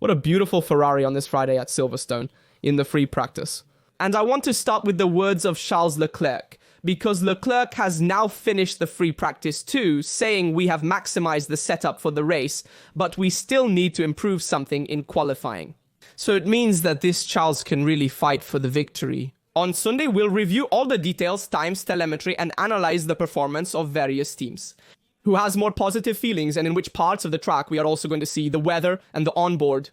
What a beautiful Ferrari on this Friday at Silverstone in the free practice. And I want to start with the words of Charles Leclerc, because Leclerc has now finished the free practice too, saying we have maximized the setup for the race, but we still need to improve something in qualifying. So it means that this Charles can really fight for the victory. On Sunday, we'll review all the details, times, telemetry, and analyze the performance of various teams. Who has more positive feelings and in which parts of the track we are also going to see the weather and the onboard.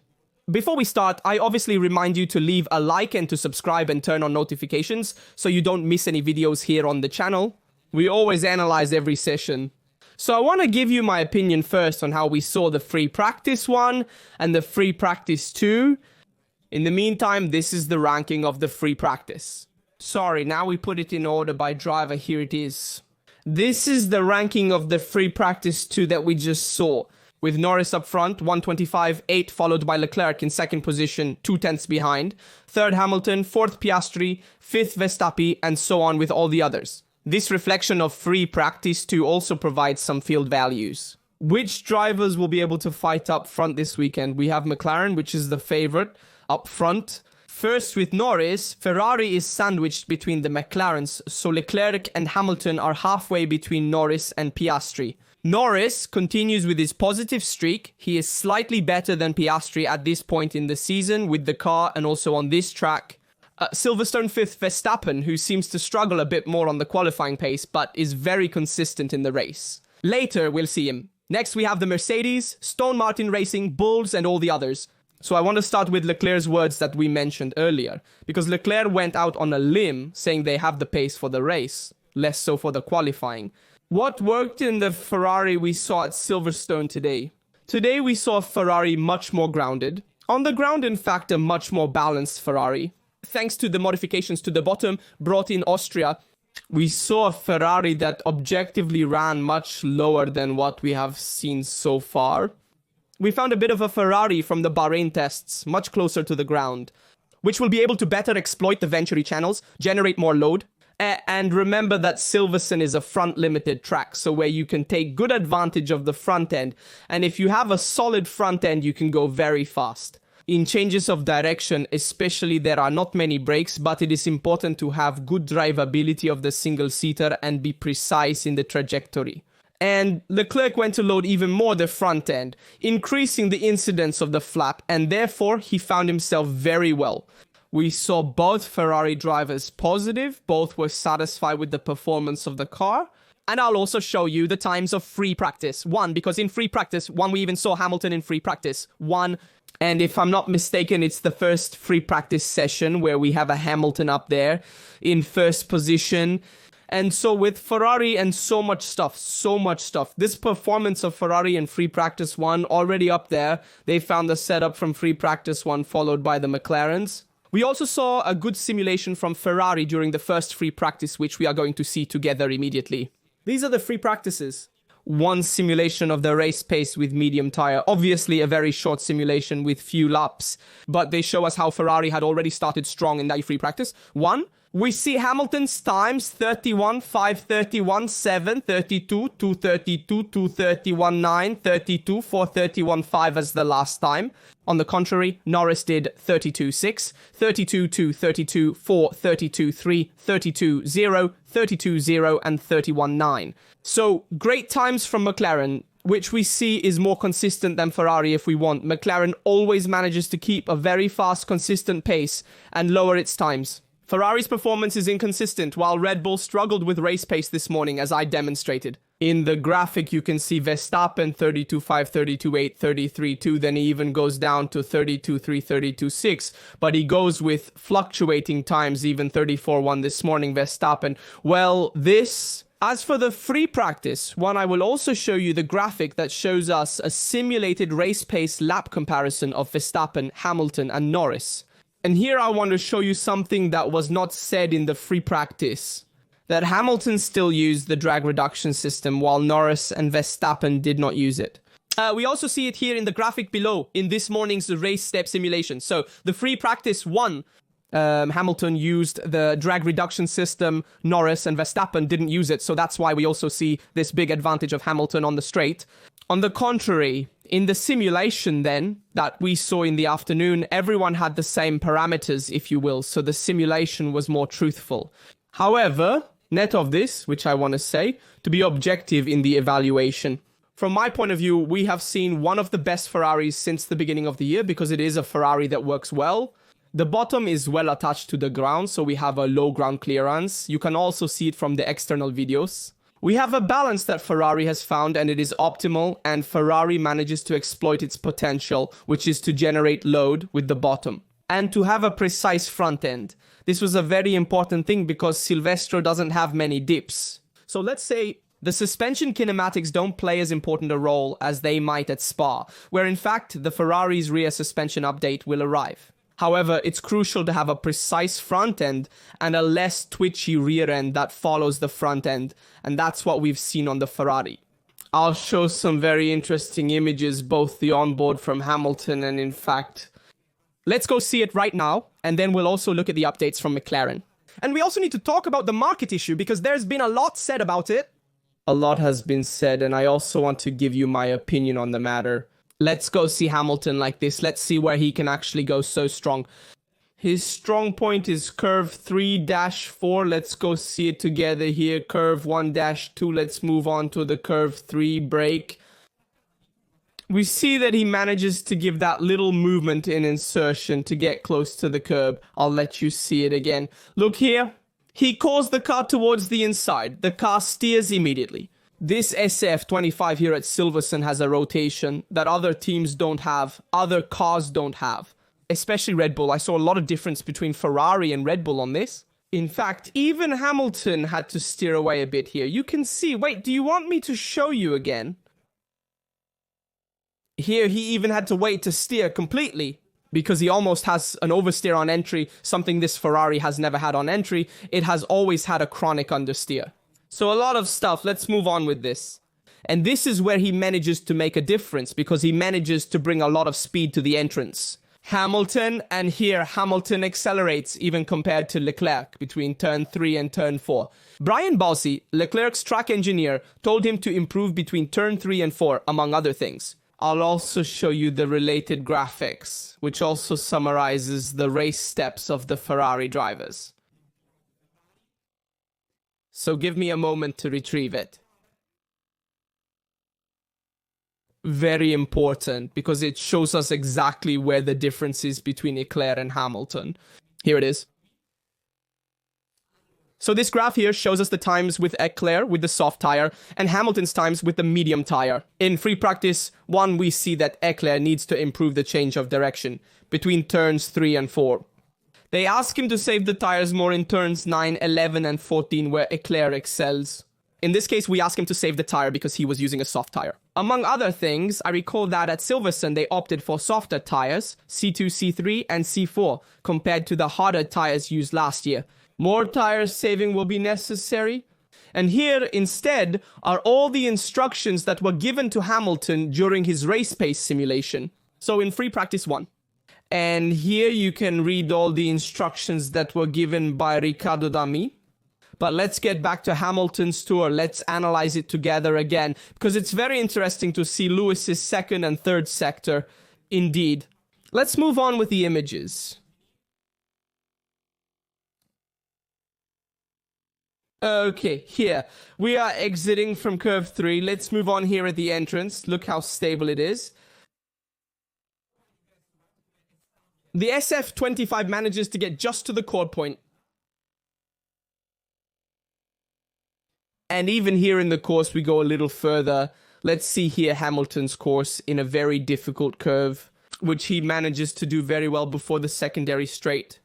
Before we start, I obviously remind you to leave a like and to subscribe and turn on notifications so you don't miss any videos here on the channel. We always analyze every session. So I want to give you my opinion first on how we saw the free practice 1 and the free practice 2. In the meantime, this is the ranking of the free practice. Sorry, now we put it in order by driver. Here it is. This is the ranking of the free practice 2 that we just saw. With Norris up front, 125.8, followed by Leclerc in second position, 0.2 behind. Third Hamilton, fourth Piastri, fifth Verstappen, and so on with all the others. This reflection of free practice 2 also provides some field values. Which drivers will be able to fight up front this weekend? We have McLaren, which is the favorite, up front. First with Norris, Ferrari is sandwiched between the McLarens, so Leclerc and Hamilton are halfway between Norris and Piastri. Norris continues with his positive streak. He is slightly better than Piastri at this point in the season with the car and also on this track. Silverstone 5th Verstappen, who seems to struggle a bit more on the qualifying pace, but is very consistent in the race. Later, we'll see him. Next, we have the Mercedes, Stone Martin Racing, Bulls, and all the others. So I want to start with Leclerc's words that we mentioned earlier, because Leclerc went out on a limb saying they have the pace for the race, less so for the qualifying. What worked in the Ferrari we saw at Silverstone today? Today we saw a Ferrari much more grounded. On the ground, in fact, a much more balanced Ferrari. Thanks to the modifications to the bottom brought in Austria, we saw a Ferrari that objectively ran much lower than what we have seen so far. We found a bit of a Ferrari from the Bahrain tests, much closer to the ground, which will be able to better exploit the Venturi channels, generate more load. And remember that Silverstone is a front-limited track, so where you can take good advantage of the front end. And if you have a solid front end, you can go very fast. In changes of direction, especially, there are not many brakes, but it is important to have good drivability of the single-seater and be precise in the trajectory. And Leclerc went to load even more the front end, increasing the incidence of the flap, and therefore he found himself very well. We saw both Ferrari drivers positive, both were satisfied with the performance of the car. And I'll also show you the times of free practice 1, because in free practice 1, we even saw Hamilton in free practice 1. And if I'm not mistaken, it's the first free practice session where we have a Hamilton up there in first position. And so with Ferrari and so much stuff. This performance of Ferrari in free practice 1 already up there. They found the setup from free practice 1 followed by the McLarens. We also saw a good simulation from Ferrari during the first free practice, which we are going to see together immediately. These are the free practices. One simulation of the race pace with medium tire. Obviously a very short simulation with few laps, but they show us how Ferrari had already started strong in that free practice. 1. We see Hamilton's times 31, 5, 31, 7, 32, 232, 231, 9, 32, 431, 5 as the last time. On the contrary, Norris did 32, 6, 32, 2, 32, 4, 32, 3, 32, 0, 32, 0, and 31, 9. So, great times from McLaren, which we see is more consistent than Ferrari if we want. McLaren always manages to keep a very fast, consistent pace and lower its times. Ferrari's performance is inconsistent, while Red Bull struggled with race pace this morning, as I demonstrated. In the graphic, you can see Verstappen 32.5, 32.8, 33.2, then he even goes down to 32.3, 32.6, but he goes with fluctuating times, even 34.1 this morning, Verstappen. Well, as for the free practice one, I will also show you the graphic that shows us a simulated race pace lap comparison of Verstappen, Hamilton, and Norris. And here I want to show you something that was not said in the free practice. That Hamilton still used the drag reduction system while Norris and Verstappen did not use it. We also see it here in the graphic below in this morning's race step simulation. So the free practice 1, Hamilton used the drag reduction system, Norris and Verstappen didn't use it. So that's why we also see this big advantage of Hamilton on the straight. On the contrary, In the simulation then, that we saw in the afternoon, everyone had the same parameters, if you will, so the simulation was more truthful. However, net of this, which I want to say, to be objective in the evaluation. From my point of view, we have seen one of the best Ferraris since the beginning of the year because it is a Ferrari that works well. The bottom is well attached to the ground, so we have a low ground clearance. You can also see it from the external videos. We have a balance that Ferrari has found and it is optimal, and Ferrari manages to exploit its potential, which is to generate load with the bottom and to have a precise front end. This was a very important thing because Silverstone doesn't have many dips. So let's say the suspension kinematics don't play as important a role as they might at Spa, where in fact the Ferrari's rear suspension update will arrive. However, it's crucial to have a precise front end and a less twitchy rear end that follows the front end, and that's what we've seen on the Ferrari. I'll show some very interesting images, both the onboard from Hamilton and in fact... Let's go see it right now, and then we'll also look at the updates from McLaren. And we also need to talk about the market issue, because there's been a lot said about it. A lot has been said, and I also want to give you my opinion on the matter. Let's go see Hamilton like this. Let's see where he can actually go so strong. His strong point is curve 3-4. Let's go see it together here. Curve 1-2. Let's move on to the curve 3 break. We see that he manages to give that little movement in insertion to get close to the curb. I'll let you see it again. Look here. He calls the car towards the inside. The car steers immediately. This SF25 here at Silverstone has a rotation that other teams don't have, other cars don't have. Especially Red Bull. I saw a lot of difference between Ferrari and Red Bull on this. In fact, even Hamilton had to steer away a bit here. You can see, wait, do you want me to show you again? Here, he even had to wait to steer completely because he almost has an oversteer on entry, something this Ferrari has never had on entry. It has always had a chronic understeer. So a lot of stuff. Let's move on with this. And this is where he manages to make a difference because he manages to bring a lot of speed to the entrance. Hamilton, and here Hamilton accelerates even compared to Leclerc between turn 3 and turn 4. Brian Bossi, Leclerc's track engineer, told him to improve between turn 3 and 4, among other things. I'll also show you the related graphics, which also summarizes the race steps of the Ferrari drivers. So give me a moment to retrieve it. Very important, because it shows us exactly where the difference is between Leclerc and Hamilton. Here it is. So this graph here shows us the times with Leclerc with the soft tire and Hamilton's times with the medium tire. In free practice 1, we see that Leclerc needs to improve the change of direction between turns 3 and 4. They ask him to save the tires more in turns 9, 11 and 14 where Leclerc excels. In this case, we ask him to save the tire because he was using a soft tire. Among other things, I recall that at Silverstone they opted for softer tires, C2, C3 and C4, compared to the harder tires used last year. More tire saving will be necessary. And here, instead, are all the instructions that were given to Hamilton during his race pace simulation. So in free practice 1. And here you can read all the instructions that were given by Riccardo Dami. But let's get back to Hamilton's tour. Let's analyze it together again, because it's very interesting to see Lewis's second and third sector. Indeed. Let's move on with the images. Okay, here. We are exiting from curve 3. Let's move on here at the entrance. Look how stable it is. The SF25 manages to get just to the chord point. And even here in the course, we go a little further. Let's see here Hamilton's course in a very difficult curve, which he manages to do very well before the secondary straight.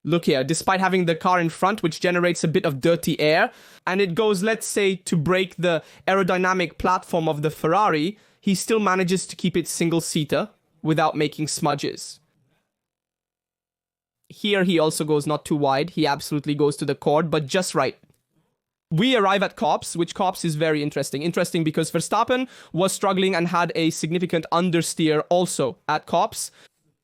Look here, despite having the car in front, which generates a bit of dirty air, and it goes, let's say, to break the aerodynamic platform of the Ferrari, he still manages to keep it single-seater without making smudges. Here he also goes not too wide, he absolutely goes to the chord, but just right. We arrive at Copse, which Copse is very interesting. Interesting because Verstappen was struggling and had a significant understeer also at Copse.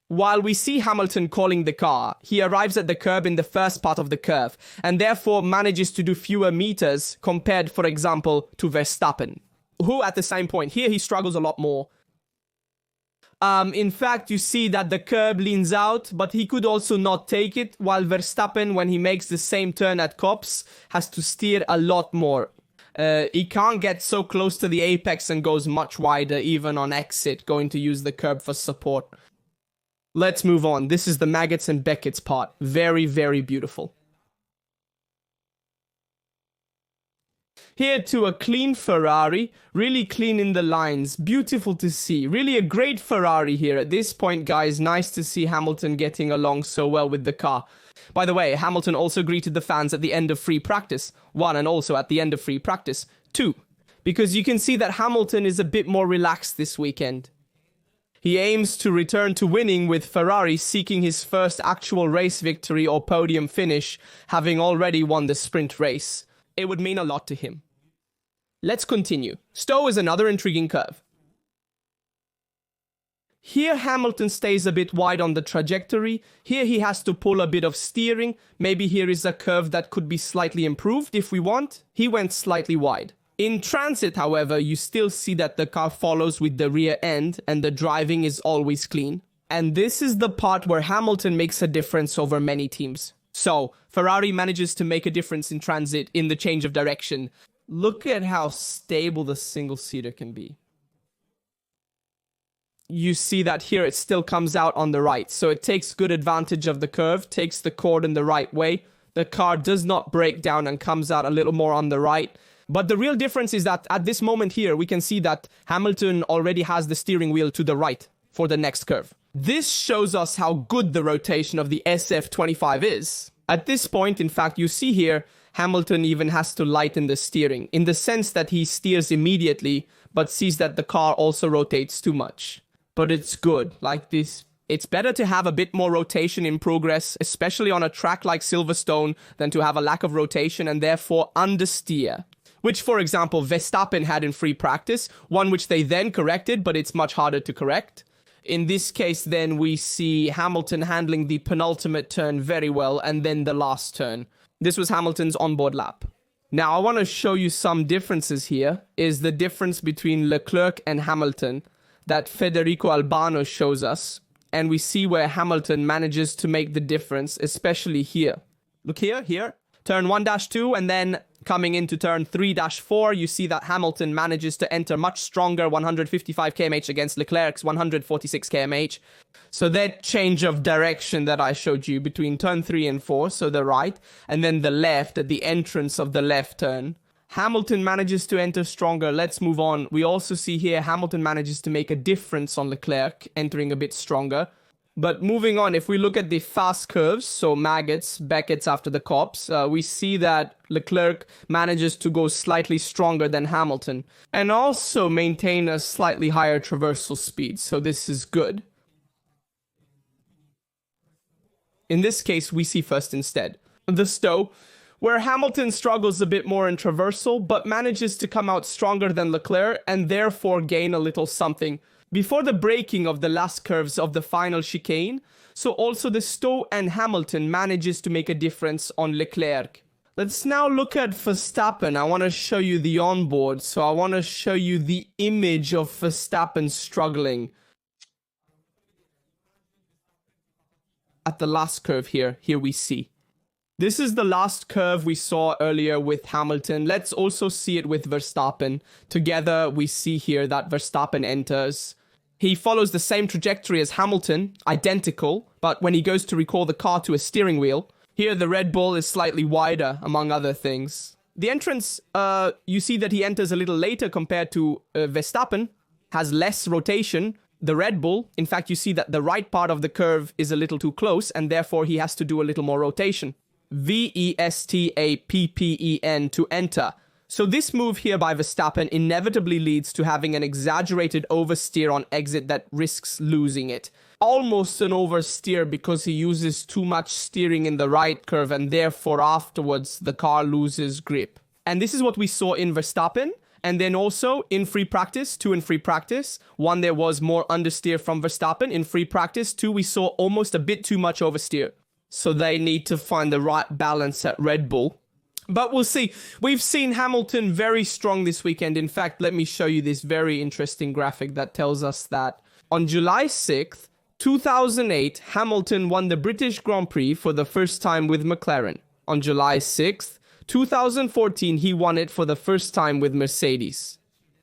While we see Hamilton calling the car, he arrives at the curb in the first part of the curve, and therefore manages to do fewer meters compared, for example, to Verstappen. who at the same point, here he struggles a lot more. In fact, you see that the curb leans out, but he could also not take it, while Verstappen, when he makes the same turn at Copse, has to steer a lot more. He can't get so close to the apex and goes much wider, even on exit, going to use the curb for support. Let's move on. This is the Maggots and Beckett's part. Very, very beautiful. Here to a clean Ferrari, really clean in the lines, beautiful to see. Really a great Ferrari here at this point, guys. Nice to see Hamilton getting along so well with the car. By the way, Hamilton also greeted the fans at the end of free practice 1 and also at the end of free practice 2, because you can see that Hamilton is a bit more relaxed this weekend. He aims to return to winning, with Ferrari seeking his first actual race victory or podium finish, having already won the sprint race. It would mean a lot to him. Let's continue. Stowe is another intriguing curve. Here Hamilton stays a bit wide on the trajectory. Here he has to pull a bit of steering. Maybe here is a curve that could be slightly improved if we want. He went slightly wide. In transit, however, you still see that the car follows with the rear end and the driving is always clean. And this is the part where Hamilton makes a difference over many teams. So, Ferrari manages to make a difference in transit in the change of direction. Look at how stable the single-seater can be. You see that here it still comes out on the right. So it takes good advantage of the curve, takes the cordon the right way. The car does not break down and comes out a little more on the right. But the real difference is that at this moment here, we can see that Hamilton already has the steering wheel to the right for the next curve. This shows us how good the rotation of the SF25 is. At this point, in fact, you see here, Hamilton even has to lighten the steering, in the sense that he steers immediately, but sees that the car also rotates too much. But it's good, like this. It's better to have a bit more rotation in progress, especially on a track like Silverstone, than to have a lack of rotation and therefore understeer. Which, for example, Verstappen had in free practice, one which they then corrected, but it's much harder to correct. In this case, then, we see Hamilton handling the penultimate turn very well, and then the last turn. This was Hamilton's onboard lap. Now, I want to show you some differences here, is the difference between Leclerc and Hamilton that Federico Albano shows us, and we see where Hamilton manages to make the difference, especially here. Look here, turn 1-2, and then coming into turn 3-4, you see that Hamilton manages to enter much stronger 155 km/h against Leclerc's 146 km/h. So that change of direction that I showed you between turn 3 and 4, so the right, and then the left at the entrance of the left turn, Hamilton manages to enter stronger. Let's move on. We also see here Hamilton manages to make a difference on Leclerc, entering a bit stronger. But moving on, if we look at the fast curves, so Maggots, Beckett's after the Copse, we see that Leclerc manages to go slightly stronger than Hamilton and also maintain a slightly higher traversal speed, so this is good. In this case, we see first instead the Stowe, where Hamilton struggles a bit more in traversal, but manages to come out stronger than Leclerc and therefore gain a little something before the braking of the last curves of the final chicane. So also the Stowe and Hamilton manages to make a difference on Leclerc. Let's now look at Verstappen. I want to show you the onboard. So I want to show you the image of Verstappen struggling. At the last curve here we see. This is the last curve we saw earlier with Hamilton. Let's also see it with Verstappen. Together, we see here that Verstappen enters. He follows the same trajectory as Hamilton, identical, but when he goes to recall the car to a steering wheel, here the Red Bull is slightly wider, among other things. The entrance, you see that he enters a little later compared to Verstappen, has less rotation. The Red Bull, in fact, you see that the right part of the curve is a little too close, and therefore he has to do a little more rotation. Verstappen to enter. So this move here by Verstappen inevitably leads to having an exaggerated oversteer on exit that risks losing it. Almost an oversteer because he uses too much steering in the right curve and therefore afterwards the car loses grip. And this is what we saw in Verstappen. And then also in free practice, 2 in free practice. 1, there was more understeer from Verstappen. In free practice, 2, we saw almost a bit too much oversteer. So they need to find the right balance at Red Bull. But we'll see. We've seen Hamilton very strong this weekend. In fact, let me show you this very interesting graphic that tells us that on July 6th, 2008, Hamilton won the British Grand Prix for the first time with McLaren. On July 6th, 2014, he won it for the first time with Mercedes.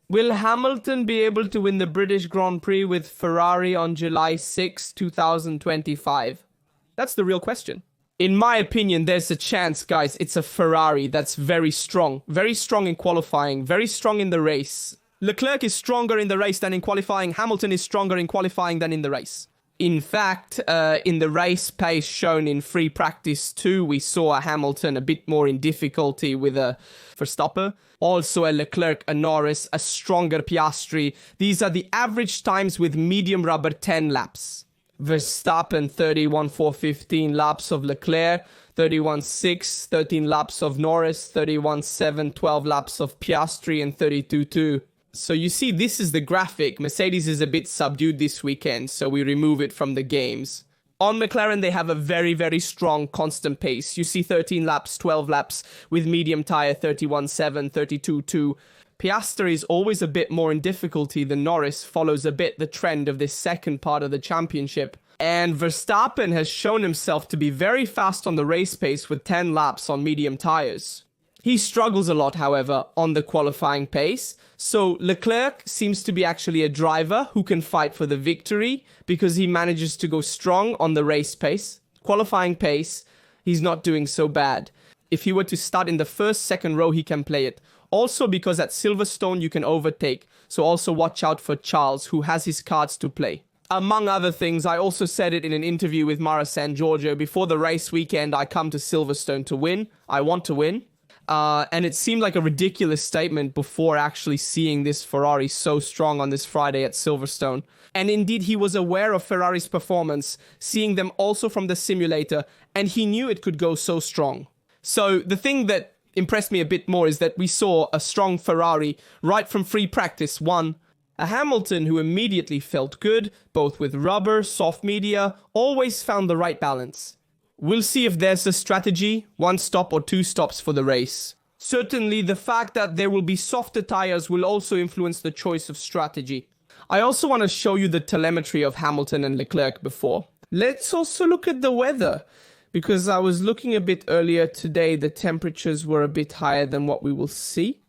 Will Hamilton be able to win the British Grand Prix with Ferrari on July 6, 2025? That's the real question. In my opinion, there's a chance, guys. It's a Ferrari that's very strong in qualifying, very strong in the race. Leclerc is stronger in the race than in qualifying. Hamilton is stronger in qualifying than in the race. In fact, in the race pace shown in free practice 2, we saw a Hamilton a bit more in difficulty with a Verstappen. Also a Leclerc, a Norris, a stronger Piastri. These are the average times with medium rubber 10 laps. Verstappen 31.415 laps of Leclerc, 31.6, 13 laps of Norris, 31.7, 12 laps of Piastri, and 32.2. So you see, this is the graphic. Mercedes is a bit subdued this weekend, so we remove it from the games. On McLaren, they have a very, very strong, constant pace. You see 13 laps, 12 laps with medium tyre, 31.7, 32.2. Piastri is always a bit more in difficulty than Norris, follows a bit the trend of this second part of the championship. And Verstappen has shown himself to be very fast on the race pace with 10 laps on medium tyres. He struggles a lot, however, on the qualifying pace. So Leclerc seems to be actually a driver who can fight for the victory because he manages to go strong on the race pace. Qualifying pace, he's not doing so bad. If he were to start in the first, second row, he can play it. Also because at Silverstone you can overtake. So also watch out for Charles, who has his cards to play. Among other things, I also said it in an interview with Mara San Giorgio. Before the race weekend, I come to Silverstone to win. I want to win. And it seemed like a ridiculous statement before actually seeing this Ferrari so strong on this Friday at Silverstone. And indeed, he was aware of Ferrari's performance, seeing them also from the simulator, and he knew it could go so strong. So the thing that impressed me a bit more is that we saw a strong Ferrari right from free practice 1. A Hamilton who immediately felt good, both with rubber, soft media, always found the right balance. We'll see if there's a strategy, 1 stop or 2 stops for the race. Certainly, the fact that there will be softer tires will also influence the choice of strategy. I also want to show you the telemetry of Hamilton and Leclerc before. Let's also look at the weather, because I was looking a bit earlier today, the temperatures were a bit higher than what we will see.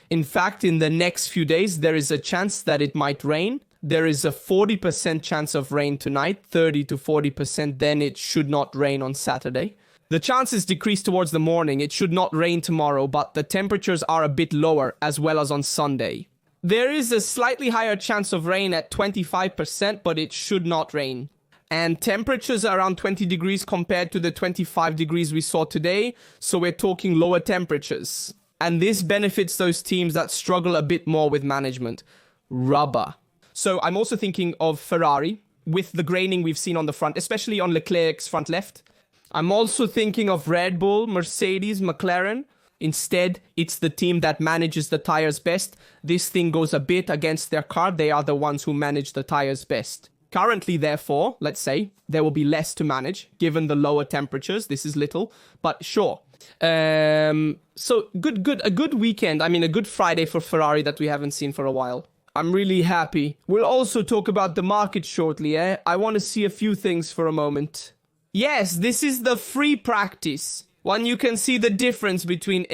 In fact, in the next few days, there is a chance that it might rain. There is a 40% chance of rain tonight, 30 to 40%, then it should not rain on Saturday. The chances decrease towards the morning. It should not rain tomorrow, but the temperatures are a bit lower, as well as on Sunday. There is a slightly higher chance of rain at 25%, but it should not rain. And temperatures are around 20 degrees compared to the 25 degrees we saw today, so we're talking lower temperatures. And this benefits those teams that struggle a bit more with management. Rubber. So I'm also thinking of Ferrari, with the graining we've seen on the front, especially on Leclerc's front left. I'm also thinking of Red Bull, Mercedes, McLaren. Instead, it's the team that manages the tires best. This thing goes a bit against their car. They are the ones who manage the tires best. Currently, therefore, let's say, there will be less to manage, given the lower temperatures. This is little, but sure. So a good weekend. I mean, a good Friday for Ferrari that we haven't seen for a while. I'm really happy. We'll also talk about the market shortly, I want to see a few things for a moment. Yes, this is the free practice. One, you can see the difference between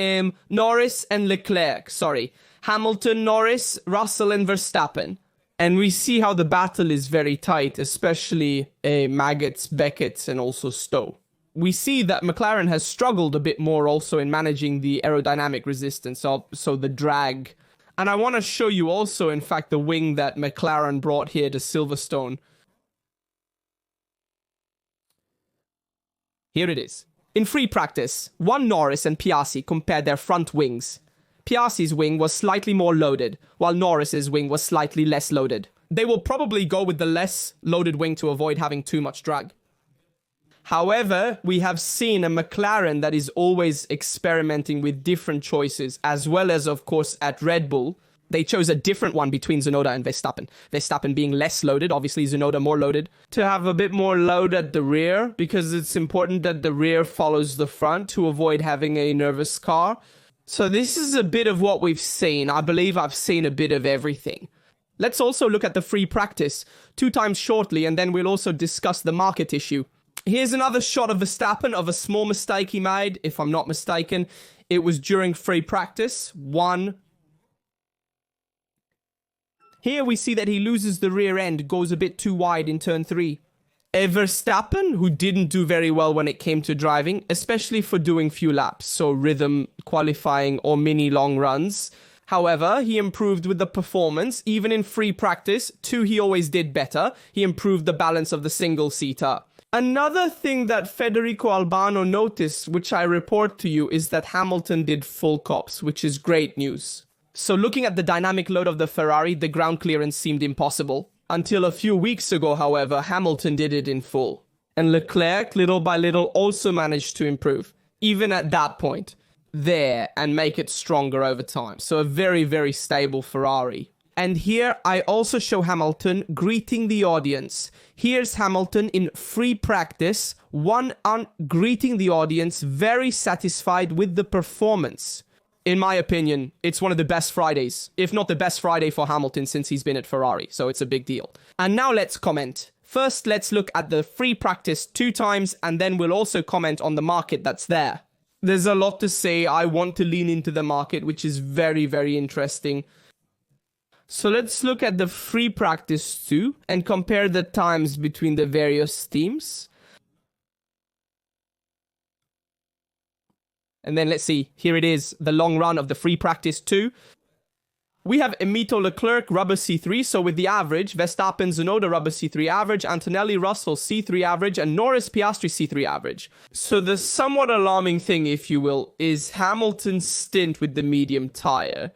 Norris and Leclerc. Hamilton, Norris, Russell and Verstappen. And we see how the battle is very tight, especially Maggots, Beckett and also Stowe. We see that McLaren has struggled a bit more also in managing the aerodynamic resistance, so the drag. And I want to show you also, in fact, the wing that McLaren brought here to Silverstone. Here it is. In free practice, Norris and Piastri compared their front wings. Piastri's wing was slightly more loaded, while Norris's wing was slightly less loaded. They will probably go with the less loaded wing to avoid having too much drag. However, we have seen a McLaren that is always experimenting with different choices, as well as, of course, at Red Bull. They chose a different one between Tsunoda and Verstappen. Verstappen being less loaded, obviously Tsunoda more loaded. To have a bit more load at the rear, because it's important that the rear follows the front to avoid having a nervous car. So this is a bit of what we've seen. I believe I've seen a bit of everything. Let's also look at the free practice 2 times shortly, and then we'll also discuss the market issue. Here's another shot of Verstappen of a small mistake he made, if I'm not mistaken. It was during free practice 1. Here we see that he loses the rear end, goes a bit too wide in turn 3. A Verstappen who didn't do very well when it came to driving, especially for doing few laps, so rhythm, qualifying or mini long runs. However, he improved with the performance, even in free practice. 2, he always did better. He improved the balance of the single-seater. Another thing that Federico Albano noticed, which I report to you, is that Hamilton did full cops, which is great news. So looking at the dynamic load of the Ferrari, the ground clearance seemed impossible. Until a few weeks ago, however, Hamilton did it in full. And Leclerc, little by little, also managed to improve, even at that point, there, and make it stronger over time. So a very, very stable Ferrari. And here I also show Hamilton greeting the audience. Here's Hamilton in free practice, greeting the audience, very satisfied with the performance. In my opinion, it's one of the best Fridays, if not the best Friday for Hamilton since he's been at Ferrari, so it's a big deal. And now let's comment. First, let's look at the free practice 2 times, and then we'll also comment on the market that's there. There's a lot to say. I want to lean into the market, which is very, very interesting. So let's look at the free practice 2 and compare the times between the various teams. And then let's see, here it is, the long run of the free practice 2. We have Emito Leclerc, rubber C3, so with the average, Verstappen, Tsunoda, rubber C3 average, Antonelli, Russell, C3 average, and Norris, Piastri, C3 average. So the somewhat alarming thing, if you will, is Hamilton's stint with the medium tire.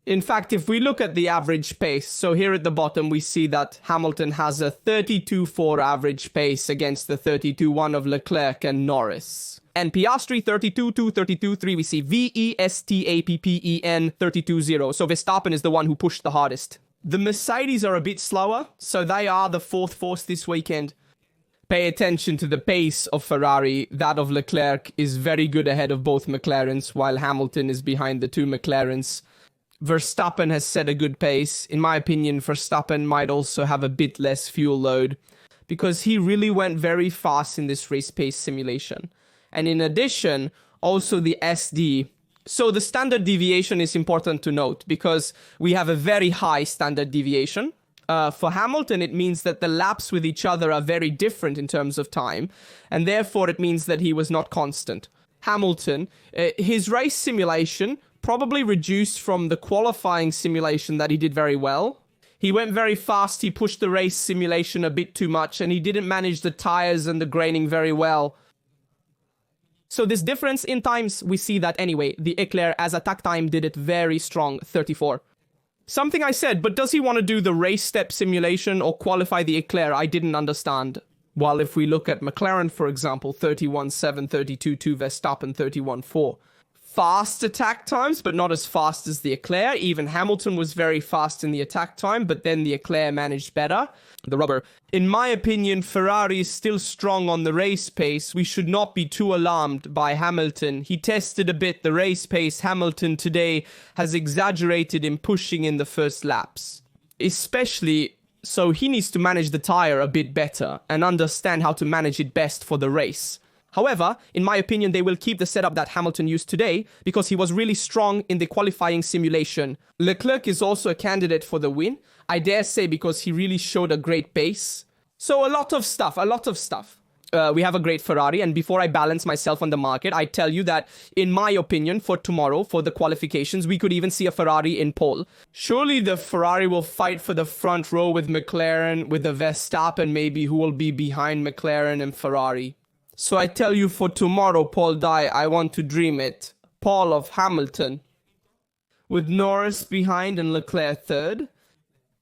In fact, if we look at the average pace, so here at the bottom we see that Hamilton has a 32.4 average pace against the 32.1 of Leclerc and Norris. And Piastri 32.2, 32.3, we see Vestappen 32.0. So Verstappen is the one who pushed the hardest. The Mercedes are a bit slower, so they are the 4th force this weekend. Pay attention to the pace of Ferrari. That of Leclerc is very good ahead of both McLarens, while Hamilton is behind the 2 McLarens. Verstappen has set a good pace. In my opinion, Verstappen might also have a bit less fuel load because he really went very fast in this race pace simulation. And in addition, also the SD. So the standard deviation is important to note because we have a very high standard deviation. For Hamilton, it means that the laps with each other are very different in terms of time, and therefore it means that he was not constant. Hamilton, his race simulation probably reduced from the qualifying simulation that he did very well. He went very fast, he pushed the race simulation a bit too much, and he didn't manage the tires and the graining very well. So this difference in times, we see that anyway. The Leclerc as attack time did it very strong, 34. Something I said, but does he want to do the race step simulation or qualify the Leclerc? I didn't understand. While if we look at McLaren, for example, 31.7, 32.2, Verstappen 31.4. Fast attack times, but not as fast as the Leclerc. Even Hamilton was very fast in the attack time, but then the Leclerc managed better. The rubber. In my opinion, Ferrari is still strong on the race pace. We should not be too alarmed by Hamilton. He tested a bit the race pace. Hamilton today has exaggerated in pushing in the first laps. Especially, so he needs to manage the tire a bit better and understand how to manage it best for the race. However, in my opinion, they will keep the setup that Hamilton used today because he was really strong in the qualifying simulation. Leclerc is also a candidate for the win, I dare say, because he really showed a great pace. So a lot of stuff. We have a great Ferrari, and before I balance myself on the market, I tell you that, in my opinion, for tomorrow, for the qualifications, we could even see a Ferrari in pole. Surely the Ferrari will fight for the front row with McLaren, with the Verstappen maybe, who will be behind McLaren and Ferrari. So I tell you, for tomorrow, Paul Dye, I want to dream it. Paul of Hamilton. With Norris behind and Leclerc third.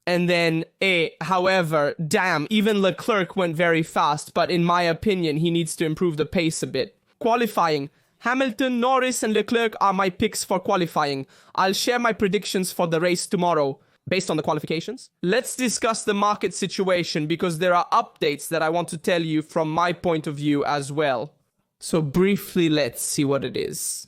And then, however, damn, even Leclerc went very fast, but in my opinion, he needs to improve the pace a bit. Qualifying, Hamilton, Norris, and Leclerc are my picks for qualifying. I'll share my predictions for the race tomorrow, based on the qualifications. Let's discuss the market situation because there are updates that I want to tell you from my point of view as well. So briefly, let's see what it is.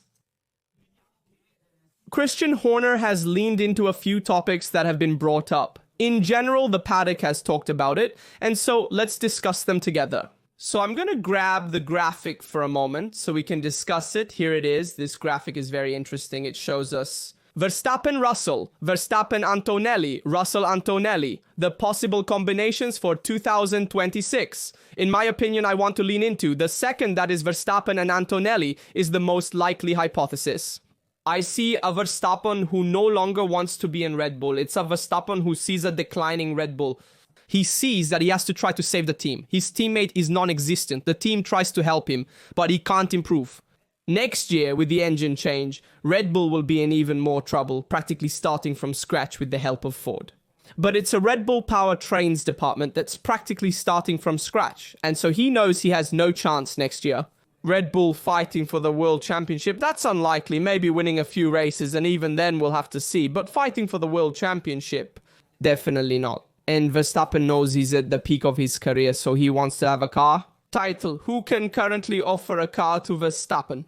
Christian Horner has leaned into a few topics that have been brought up. In general, the paddock has talked about it, and so let's discuss them together. So I'm going to grab the graphic for a moment so we can discuss it. Here it is. This graphic is very interesting. It shows us Verstappen Russell, Verstappen Antonelli, Russell Antonelli, the possible combinations for 2026. In my opinion, I want to lean into the second, that is Verstappen and Antonelli, is the most likely hypothesis. I see a Verstappen who no longer wants to be in Red Bull. It's a Verstappen who sees a declining Red Bull. He sees that he has to try to save the team. His teammate is non-existent. The team tries to help him, but he can't improve. Next year, with the engine change, Red Bull will be in even more trouble, practically starting from scratch with the help of Ford. But it's a Red Bull powertrains department that's practically starting from scratch, and so he knows he has no chance next year. Red Bull fighting for the World Championship, that's unlikely, maybe winning a few races, and even then we'll have to see. But fighting for the World Championship, definitely not. And Verstappen knows he's at the peak of his career, so he wants to have a car. Title, who can currently offer a car to Verstappen?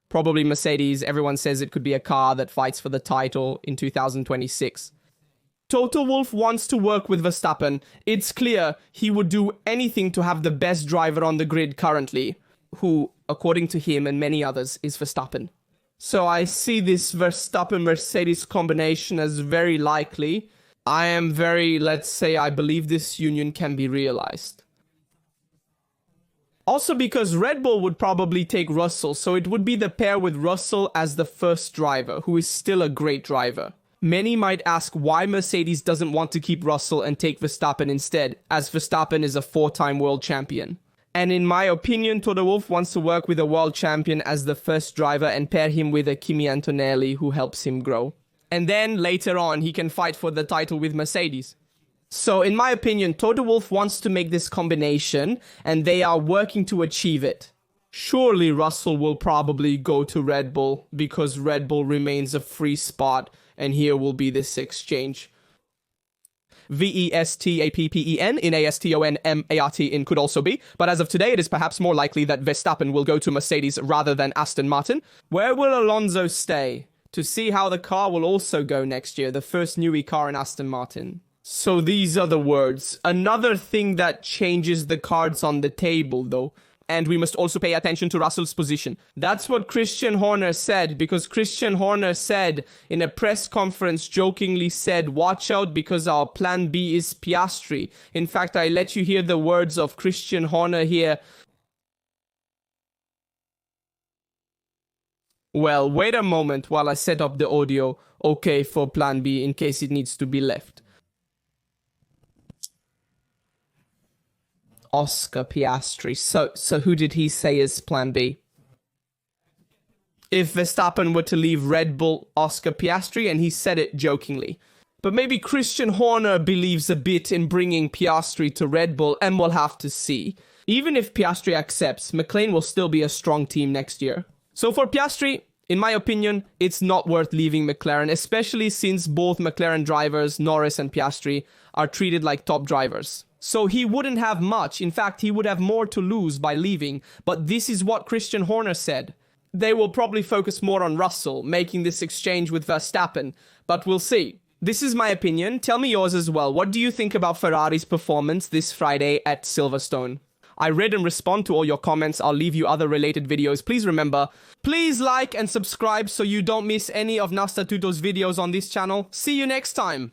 Probably Mercedes. Everyone says it could be a car that fights for the title in 2026. Toto Wolff wants to work with Verstappen. It's clear he would do anything to have the best driver on the grid currently, who, according to him and many others, is Verstappen. So I see this Verstappen-Mercedes combination as very likely. I am very, let's say, I believe this union can be realized. Also because Red Bull would probably take Russell, so it would be the pair with Russell as the first driver, who is still a great driver. Many might ask why Mercedes doesn't want to keep Russell and take Verstappen instead, as Verstappen is a 4-time world champion. And in my opinion, Toto Wolff wants to work with a world champion as the first driver and pair him with a Kimi Antonelli who helps him grow. And then later on, he can fight for the title with Mercedes. So in my opinion, Toto Wolff wants to make this combination and they are working to achieve it. Surely Russell will probably go to Red Bull because Red Bull remains a free spot and here will be this exchange. Vestappen in Astonmart in could also be, but as of today it is perhaps more likely that Verstappen will go to Mercedes rather than Aston Martin. Where will Alonso stay? To see how the car will also go next year, the first newie car in Aston Martin. So these are the words. Another thing that changes the cards on the table though, and we must also pay attention to Russell's position. That's what Christian Horner said, because Christian Horner said in a press conference, jokingly said, watch out because our plan B is Piastri. In fact, I let you hear the words of Christian Horner here. Well, wait a moment while I set up the audio, okay, for plan B in case it needs to be left. Oscar Piastri. So who did he say is plan B? If Verstappen were to leave Red Bull, Oscar Piastri, and he said it jokingly. But maybe Christian Horner believes a bit in bringing Piastri to Red Bull, and we'll have to see. Even if Piastri accepts, McLaren will still be a strong team next year. So for Piastri, in my opinion, it's not worth leaving McLaren, especially since both McLaren drivers, Norris and Piastri, are treated like top drivers. So he wouldn't have much. In fact, he would have more to lose by leaving. But this is what Christian Horner said. They will probably focus more on Russell, making this exchange with Verstappen. But we'll see. This is my opinion. Tell me yours as well. What do you think about Ferrari's performance this Friday at Silverstone? I read and respond to all your comments. I'll leave you other related videos. Please remember, please like and subscribe so you don't miss any of Nastatuto's videos on this channel. See you next time.